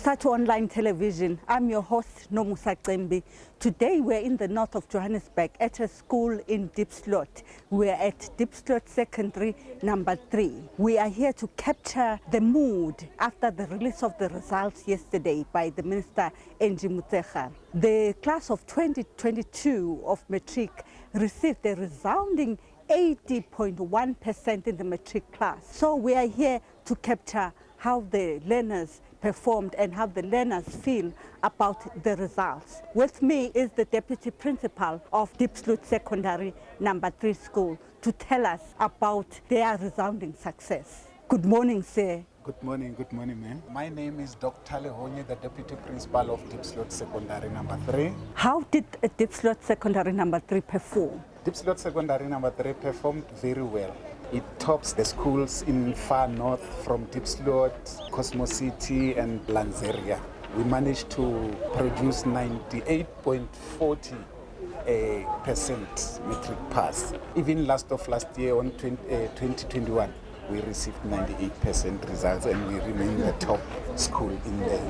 SADTU Online Television. I'm your host, 𝐦𝐨𝐫𝐸. Today we're in the north of Johannesburg at a school in Diepsloot. We're at Diepsloot Secondary number 3. We are here to capture the mood after the release of the results yesterday by the Minister 𝐦𝐨𝐬𝐢𝐭. The class of 2022 of Matric received a resounding 80.1% in the Matric class. So we are here to capture how the learners performed and how the learners feel about the results. With me is the Deputy Principal of Diepsloot Secondary number 3 school to tell us about their resounding success. Good morning, sir. Good morning, ma'am. My name is Dr. Lehonye, the Deputy Principal of Diepsloot Secondary number 3. How did Diepsloot Secondary number 3 perform? Diepsloot Secondary number 3 performed very well. It tops the schools in far north from Diepsloot, Cosmo City and Lanzeria. We managed to produce 98.40% metric pass. Even last year on 2021, we received 98% results and we remain the top school in the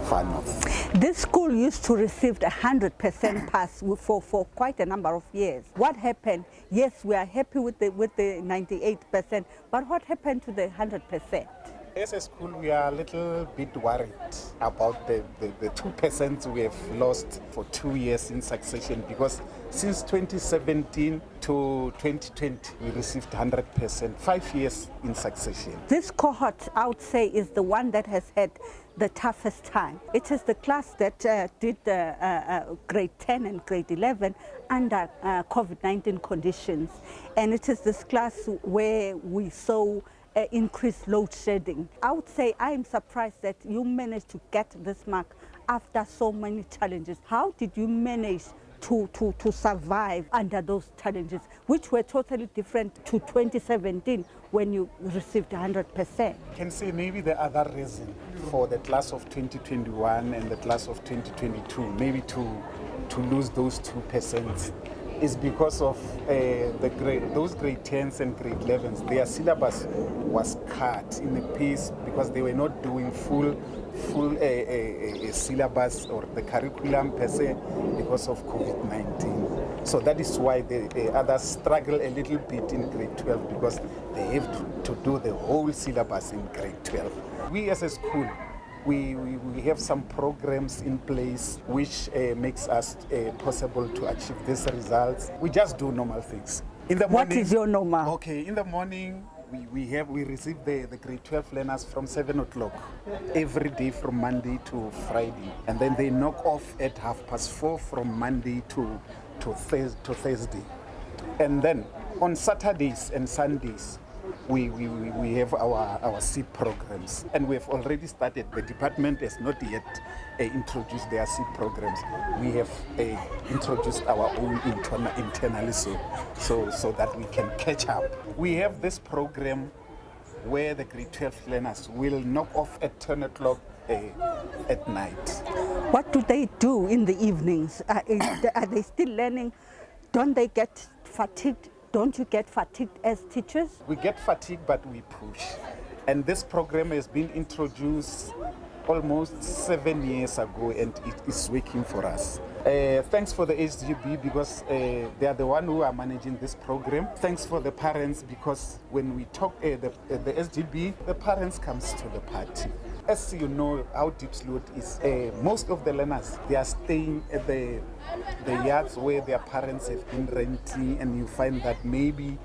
far north. This school used to receive 100% pass for quite a number of years. What happened? Yes, we are happy with the 98%, but what happened to the 100%? As a school, we are a little bit worried about the 2% we have lost for 2 years in succession, because since 2017 to 2020, we received 100%, 5 years in succession. This cohort, I would say, is the one that has had the toughest time. It is the class that did grade 10 and grade 11 under COVID-19 conditions. And it is this class where we saw increased load shedding. I would say I am surprised that you managed to get this mark after so many challenges. How did you manage to survive under those challenges, which were totally different to 2017 when you received 100%? You can say maybe the other reason for the class of 2021 and the class of 2022, maybe to lose those 2%, is because of those grade 10s and grade 11s. Their syllabus was cut in a piece because they were not doing full syllabus or the curriculum per se because of COVID-19. So that is why the others struggle a little bit in grade 12 because they have to do the whole syllabus in grade 12. We as a school, we have some programs in place which makes us possible to achieve these results. We just do normal things. In the morning, what is your normal? Okay, in the morning we receive the grade 12 learners from 7 o'clock every day from Monday to Friday, and then they knock off at 4:30 from Monday to Thursday. And then on Saturdays and Sundays, we have our SEED programs, and we have already started. The department has not yet introduced their SEED programs. We have introduced our own internally so that we can catch up. We have this program where the grade 12 learners will knock off at 10 o'clock at night. What do they do in the evenings? Are they still learning? Don't they get fatigued? Don't you get fatigued as teachers? We get fatigued, but we push. And this program has been introduced almost 7 years ago, and it is working for us. Thanks for the SGB because they are the one who are managing this program. Thanks for the parents because when we talk the SGB, the parents comes to the party. As you know, how Diepsloot is, most of the learners, they are staying at the yards where their parents have been renting, and you find that maybe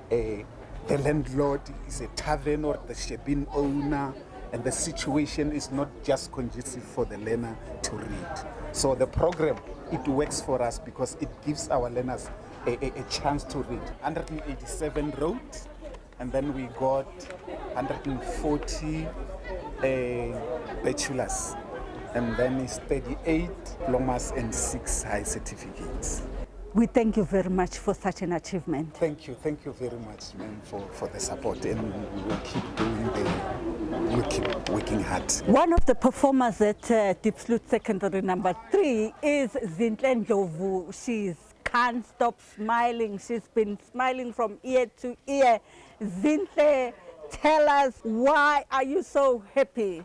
the landlord is a tavern or the shebeen owner, and the situation is not just conducive for the learner to read. So the program, it works for us because it gives our learners a chance to read. 187 wrote, and then we got 140 bachelors, and then it's 38 diplomas and 6 high certificates. We thank you very much for such an achievement. Thank you very much, ma'am, for the support, and we'll keep working hard. One of the performers at Diepsloot Secondary number 3 is 𝐦𝐨𝐬𝐢𝐭. She can't stop smiling. She's been smiling from ear to ear. 𝐦𝐴𝐬𝐻, tell us, why are you so happy?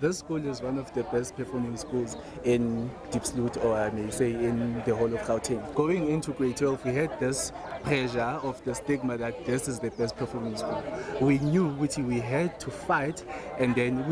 This school is one of the best performing schools in Diepsloot, or I may say in the whole of Gauteng. Going into grade 12, we had this pressure of the stigma that this is the best performing school. We knew which we had to fight, and then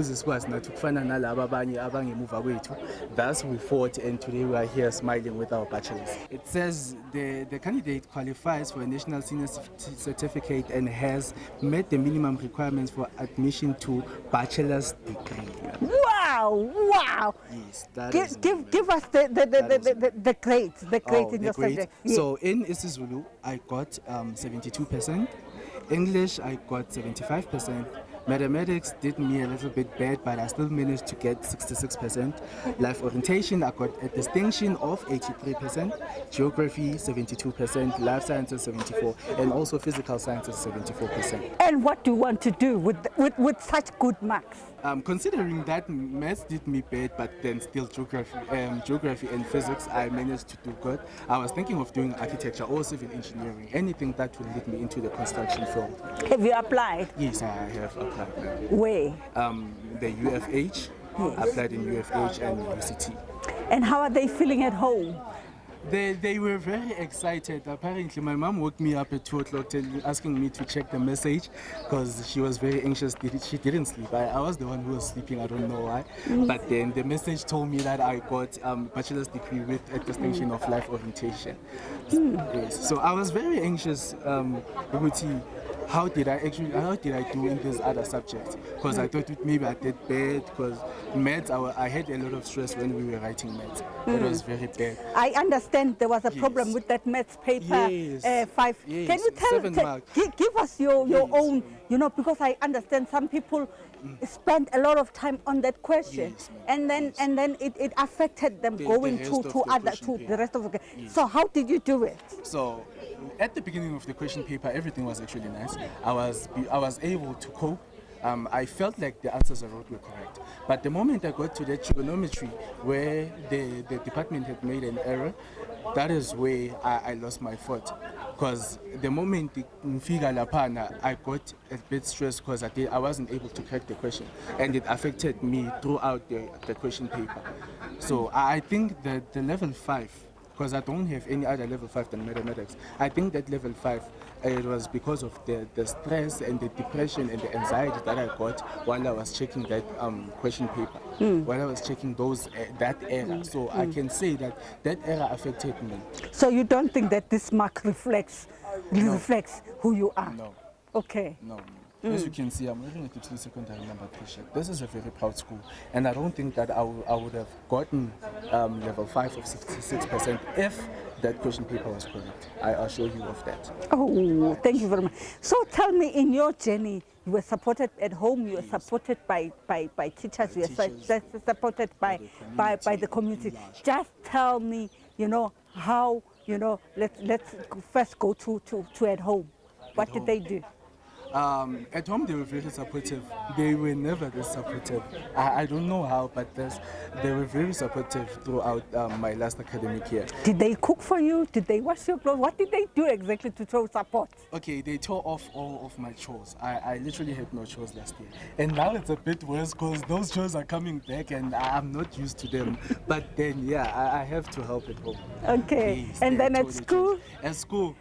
thus we fought, and today we are here smiling with our bachelors. It says the candidate qualifies for a national senior certificate and has met the minimum requirements for admission to bachelor's degree. Wow, wow. Yes, that Give, is give us the grades, in your grades. subject. Yeah. So in isiZulu, I got 72%. English, I got 75%. Mathematics did me a little bit bad, but I still managed to get 66%. Life orientation, I got a distinction of 83%. Geography, 72%. Life sciences, 74%. And also physical sciences, 74%. And what do you want to do with such good marks? Considering that maths did me bad, but then still geography and physics, I managed to do good. I was thinking of doing architecture or civil engineering, anything that will lead me into the construction field. Have you applied? Yes, I have applied. Where? The UFH. I applied in UFH and UCT. And how are they feeling at home? They were very excited. Apparently, my mom woke me up at 2 o'clock asking me to check the message because she was very anxious. She didn't sleep. I was the one who was sleeping. I don't know why. But then the message told me that I got a bachelor's degree with a distinction of life orientation. Yes. So I was very anxious. How did I do in these other subjects? Because I thought maybe I did bad, because maths, I had a lot of stress when we were writing maths. It was very bad. I understand there was a problem with that maths paper. Yes. 5. Yes. Can you 7 marks. give us your own, because I understand some people spend a lot of time on that question, Yes, and then it affected them going to the rest of the. So how did you do it? So at the beginning of the question paper, everything was actually nice. I was able to cope. I felt like the answers I wrote were correct. But the moment I got to the trigonometry, where the department had made an error, that is where I lost my foot. Because the moment I got a bit stressed because I wasn't able to crack the question. And it affected me throughout the question paper. So I think that the level 5 because I don't have any other level 5 than mathematics. I think that level 5, it was because of the stress and the depression and the anxiety that I got while I was checking that question paper, while I was checking that era. So I can say that era affected me. So you don't think that this mark reflects who you are? No. Okay. No. As you can see, I'm wearing a Diepsloot secondary number 3 shirt. This is a very proud school, and I don't think that I would have gotten level 5 of 66% if that question paper was correct. I assure you of that. Oh, thank you very much. So tell me, in your journey, you were supported at home, you were supported by teachers, you were supported by the community. Just tell me, how, let's first go to at home. What did they do? At home, they were very supportive. They were never this supportive. I don't know how, but they were very supportive throughout my last academic year. Did they cook for you? Did they wash your clothes? What did they do exactly to show support? Okay, they tore off all of my chores. I literally had no chores last year. And now it's a bit worse because those chores are coming back and I'm not used to them. But then, yeah, I have to help at home. Okay, Yes, and then at totally school? At school,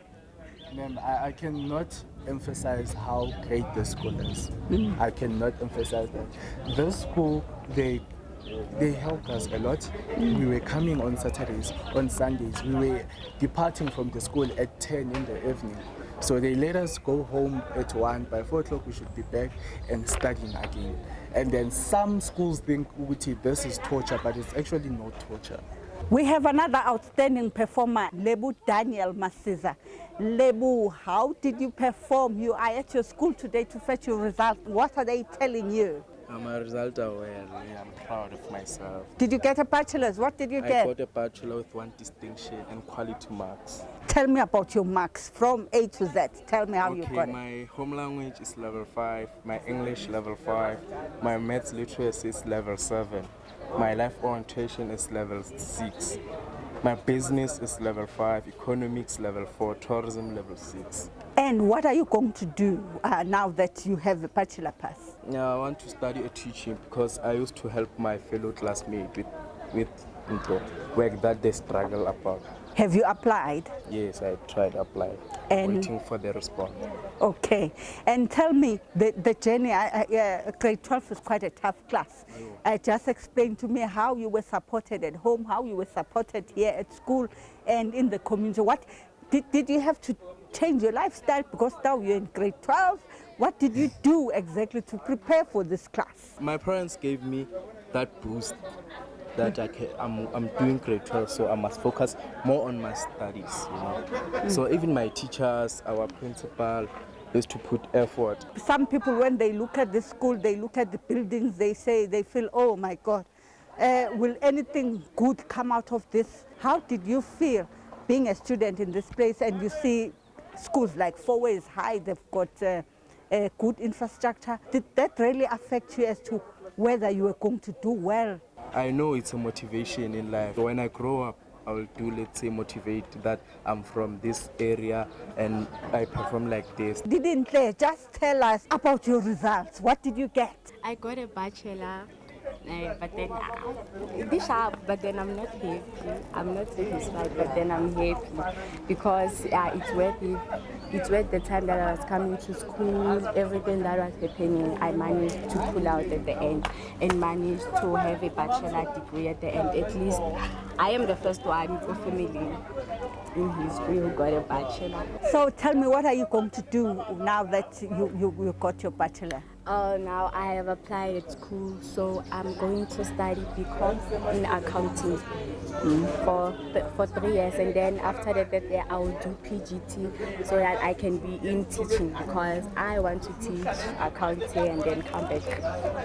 ma'am, I cannot emphasize how great the school is. I cannot emphasize that. This school, they helped us a lot. We were coming on Saturdays, on Sundays. We were departing from the school at 10 in the evening. So they let us go home at 1. By 4 o'clock, we should be back and studying again. And then some schools think this is torture, but it's actually not torture. We have another outstanding performer, 𝐬𝐬𝐬𝐿𝐬𝐬 Masiza. 𝐬𝐬𝐬𝐬, how did you perform? You are at your school today to fetch your result. What are they telling you? My results are well. I'm proud of myself. Did you get a bachelor's? What did you get? I got a bachelor with 1 distinction and quality marks. Tell me about your marks from A to Z. Tell me how you got it. My home language is level 5, my English level 5, my maths literacy is level 7, my life orientation is level 6, my business is level 5, economics level 4, tourism level 6. And what are you going to do now that you have a bachelor pass? I want to study teaching because I used to help my fellow classmates with work that they struggle about. Have you applied? Yes, I tried applying, waiting for the response. Okay. And tell me, the journey, grade 12 is quite a tough class. Just explain to me how you were supported at home, how you were supported here at school and in the community. What did you have to change your lifestyle because now you're in grade 12? What did you do exactly to prepare for this class? My parents gave me that boost that I'm doing grade 12, so I must focus more on my studies, So even my teachers, our principal, used to put effort. Some people, when they look at the school, they look at the buildings, they feel, oh my God, will anything good come out of this? How did you feel being a student in this place and you see schools like Fourways High, they've got a good infrastructure? Did that really affect you as to whether you were going to do well? I know it's a motivation in life. When I grow up, I will motivate that I'm from this area and I perform like this. Didn't they just tell us about your results? What did you get? I got a bachelor, but then it's sharp, but then I'm not happy. I'm not satisfied, but then I'm happy because it's worth it. It's worth the time that I was coming to school, everything that was happening. I managed to pull out at the end and managed to have a bachelor degree at the end. At least I am the first one in the family in history who got a bachelor. So tell me, what are you going to do now that you got your bachelor? Now I have applied at school, so I'm going to study BCom in accounting for 3 years, and then after that I will do PGT so that I can be in teaching because I want to teach accounting and then come back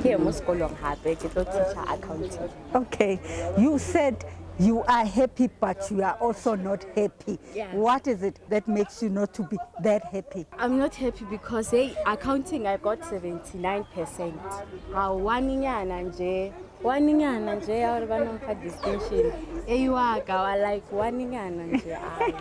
here in school to teach accounting. Okay, you said you are happy, but you are also not happy. Yeah. What is it that makes you not to be that happy? I'm not happy because accounting I got 79%. How one nje out of distinction. You are like one nje.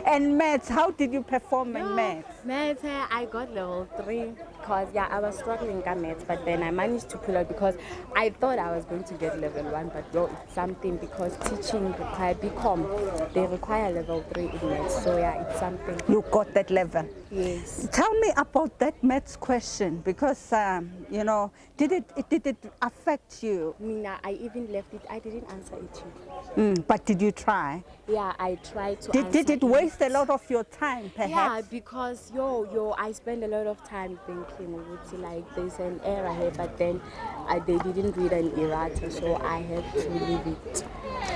And maths, how did you perform in maths? Maths, I got level 3. because I was struggling with maths, but then I managed to pull out because I thought I was going to get level 1, but no, it's something because teaching require BCom, they require level 3 in maths. So it's something. You got that level. Yes. Tell me about that maths question because did it affect you? Mina, I even left it. I didn't answer it. But did you try? Yeah, I tried to. Did it waste a lot of your time, perhaps? Yeah, because I spend a lot of time thinking, like there's an error here, but then they didn't read an errata, so I had to leave it.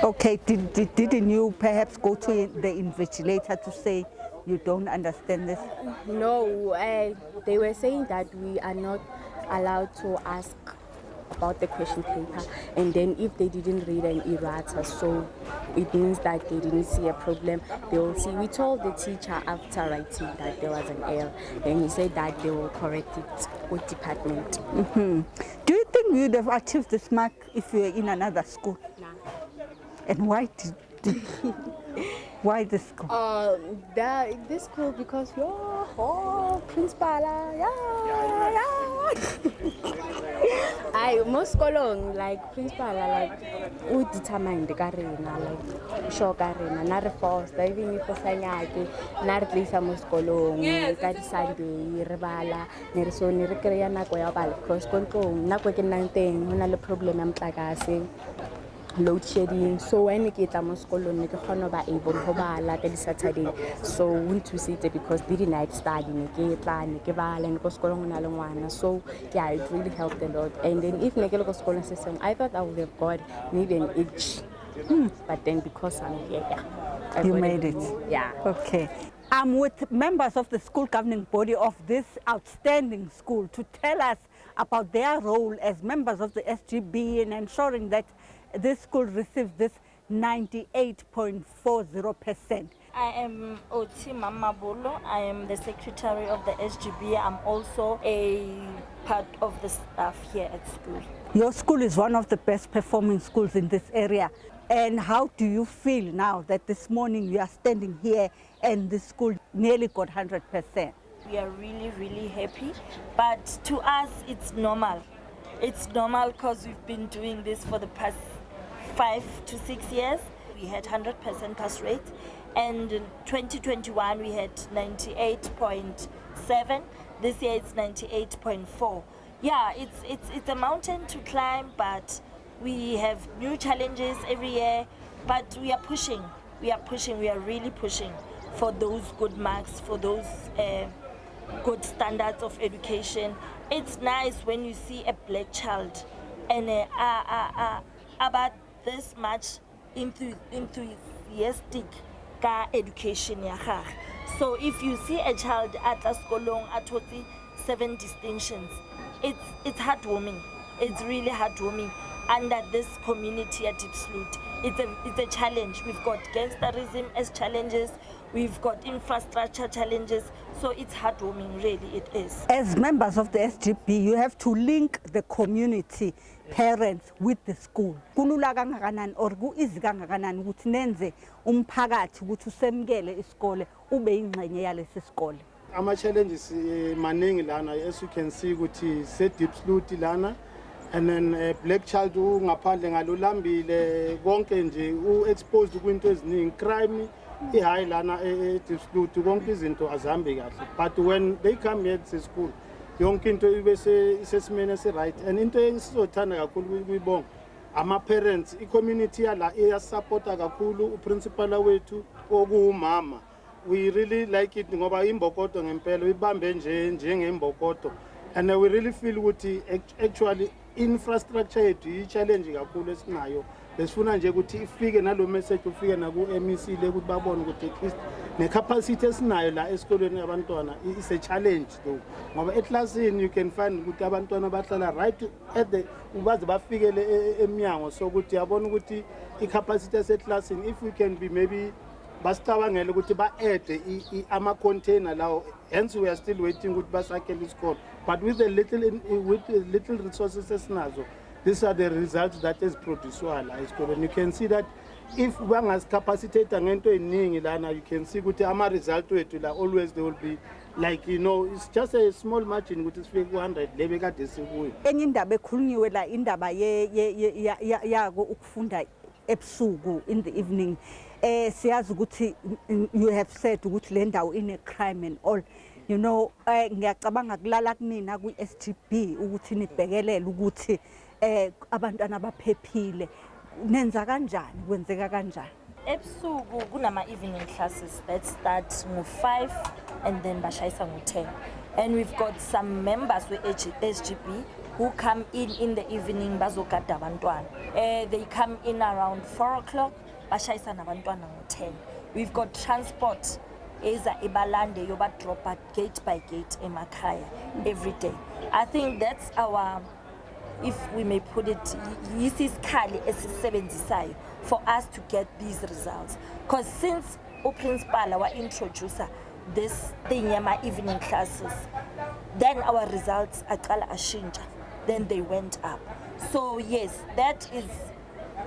Okay, didn't you perhaps go to the invigilator to say you don't understand this? No, they were saying that we are not allowed to ask about the question paper, and then if they didn't read an errata, so it means that they didn't see a problem. They will see. We told the teacher after writing that there was an error, and he said that they will correct it with department. Do you think you'd have achieved this mark if you were in another school? Nah. And why why this school? This school because principal, I most kolong like principal like who determined the karena like show karena na re force even if sanyake na re tlisa most kolong ka di Sunday re bala ne re so ne re kreya nako ya bala cross control nako ke nang teng hona le problem ya motlakase load shedding, so when we get mo sekolong ne ke kgona ba able ho bala ka di Saturday, so won't to see it because did night study ne ke tla ne ke bala ne ko sekolong na le ngwana, so it really helped a lot. And then if ne ke le ko sekolong system, I thought I would have got maybe an H, but then because I'm here, you made it. Yeah. Okay. I'm with members of the school governing body of this outstanding school to tell us about their role as members of the SGB in ensuring that this school receives this 98.40%. I am Oti Mamabolo. I am the secretary of the SGB. I'm also a part of the staff here at school. Your school is one of the best performing schools in this area. And how do you feel now that this morning you are standing here and the school nearly got 100%? We are really, really happy. But to us, it's normal. It's normal because we've been doing this for the past 5 to 6 years. We had 100% pass rate, and in 2021 we had 98.7. This year it's 98.4. Yeah, it's a mountain to climb, but we have new challenges every year. But we are pushing. We are really pushing for those good marks, for those good standards of education. It's nice when you see a black child and about this much enthusiastic ka education ya gagwe. So if you see a child at a sekolong at 7 distinctions, it's heartwarming. It's really heartwarming. Under this community at Diepsloot, it's a challenge. We've got gangsterism as challenges. We've got infrastructure challenges. So it's heartwarming, really, it is. As members of the SGB, you have to link the community, parents with the school. Kulula kangakanani or kuizi kangakanani ukuthi nenze umphakathi ukuthi usemkele isikole ube ingxenye yalesi sikole. Ama challenges maningi lana, as you can see ukuthi se Diepsloot lana, and then black child ngaphandle ngalolambile konke nje exposed kwinto eziningi, crime high lana Diepsloot konke izinto azihambe kahle. But when they come here to school, yonke into ibe sesimene esi right, and into esizothanda kakhulu kuyibonga ama parents, I community yala iyasupporta kakhulu uprincipal wethu okuwumama. We really like it ngoba imbokodo ngempela ibambe nje njengembokodo, and we really feel ukuthi actually infrastructure yethu i-challenge kakhulu esinayo. Besifuna nje ukuthi ifike nalo message ufike naku MEC le ukuthi babone ukuthi at least ne-capacity esinayo la esikolweni abantwana is a challenge though. Ngoba eclassini you can find ukuthi abantwana bahlala right at the ubaze bafikele eminyango, so ukuthi yabona ukuthi i-capacity eseclassini if we can be maybe basicabangela ukuthi ba-add ama-container lawo, hence we are still waiting ukuthi basakhele isikole, but with the little resources esinazo these are the results that is produced la isikole. And you can see that if bangascapacitate ngento eningi lana, you can see ukuthi ama result wethu la always they will be like, you know, it's just a small margin ukuthi sifike 100 lebe kade sikuyo. Enye indaba ekhulunyiwe la indaba yako ukufunda ebusuku in the evening. Siyazi ukuthi you have said ukuthi le ndawo ine crime and all. You know, ngiyacabanga kulala kunina ku-SGB ukuthi nibhekelele ukuthi abantwana abaphephile. Nenza kanjani, kwenzeka kanjani? Ebusuku kunama evening classes that start ngo-5 and then bashayisa ngo-10. And we've got some members with SGB who come in the evening bazogada abantwana. They come in around 4 o'clock, bashayisa nabantwana ngo-10. We've got transport eza ibalande yoba drop at gate by gate emakhaya every day. I think that's our, if we may put it, yisiskali esisebenzisayo for us to get these results. Because since uprincipal wa introducer this thing yama evening classes, then our results aqala ashintsha, then they went up. So yes,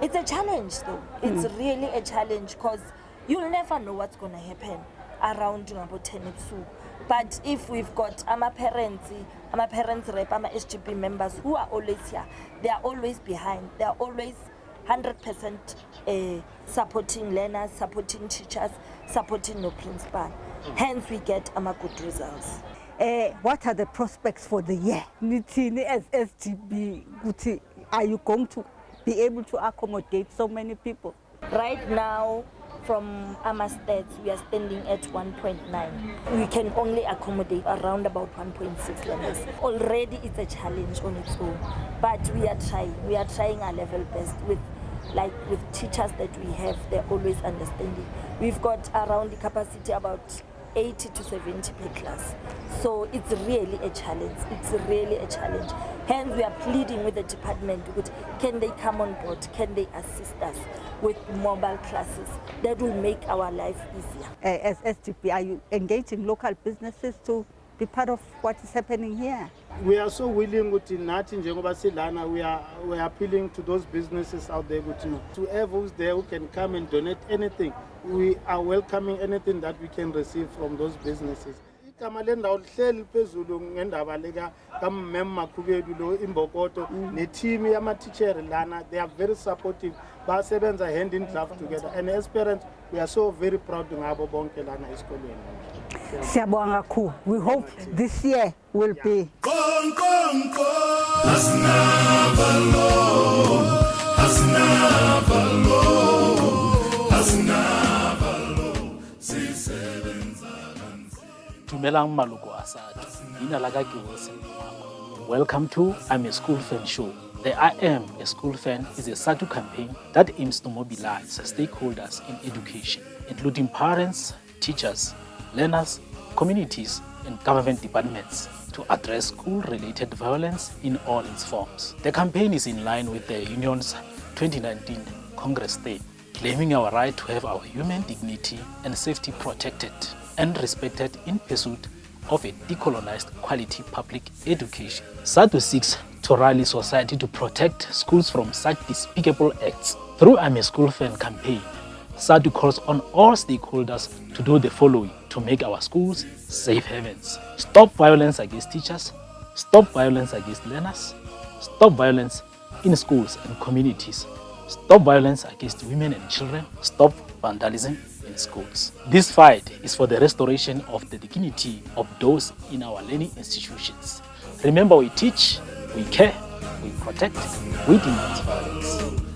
it's a challenge though. It's really a challenge because you'll never know what's going to happen around about 10 ebusuku. But if we've got our parents rep, our SGB members who are always here, they are always behind. They are always 100% supporting learners, supporting teachers, supporting the principal. Hence, we get good results. What are the prospects for the year? Nithini as SGB, are you going to be able to accommodate so many people? Right now, from our stats, we are standing at 1.9. We can only accommodate around about 1.6 learners. Already it's a challenge on its own, but we are trying. We are trying our level best with teachers that we have. They're always understanding. We've got around the capacity about 80 to 70 per class. So it's really a challenge. It's really a challenge. Hence, we are pleading with the department, can they come on board? Can they assist us with mobile classes? That will make our life easier. As SGP, are you engaging local businesses to be part of what is happening here? We are so willing we are appealing to those businesses out there to who's there who can come and donate anything. We are welcoming anything that we can receive from those businesses. They are very supportive. Hand in glove together. And as parents, we are so very proud to have bonke lana esikoleni. We hope this year will be. Dumelang maloko a SADTU. Leina la ka ke 𝐦𝐨𝐬𝐬𝐢𝐭. Welcome to I'm a School Fan show. The I Am a School Fan is a SADTU campaign that aims to mobilize stakeholders in education, including parents, teachers, learners, communities, and government departments, to address school-related violence in all its forms. The campaign is in line with the Union's 2019 Congress theme, claiming our right to have our human dignity and safety protected and respected in pursuit of a decolonized quality public education. SADTU seeks to rally society to protect schools from such despicable acts. Through I'm a School Fan campaign, SADTU calls on all stakeholders to do the following to make our schools safe havens. Stop violence against teachers, stop violence against learners, stop violence in schools and communities, stop violence against women and children, stop vandalism in schools. This fight is for the restoration of the dignity of those in our learning institutions. Remember, we teach, we care, we protect, we denounce violence.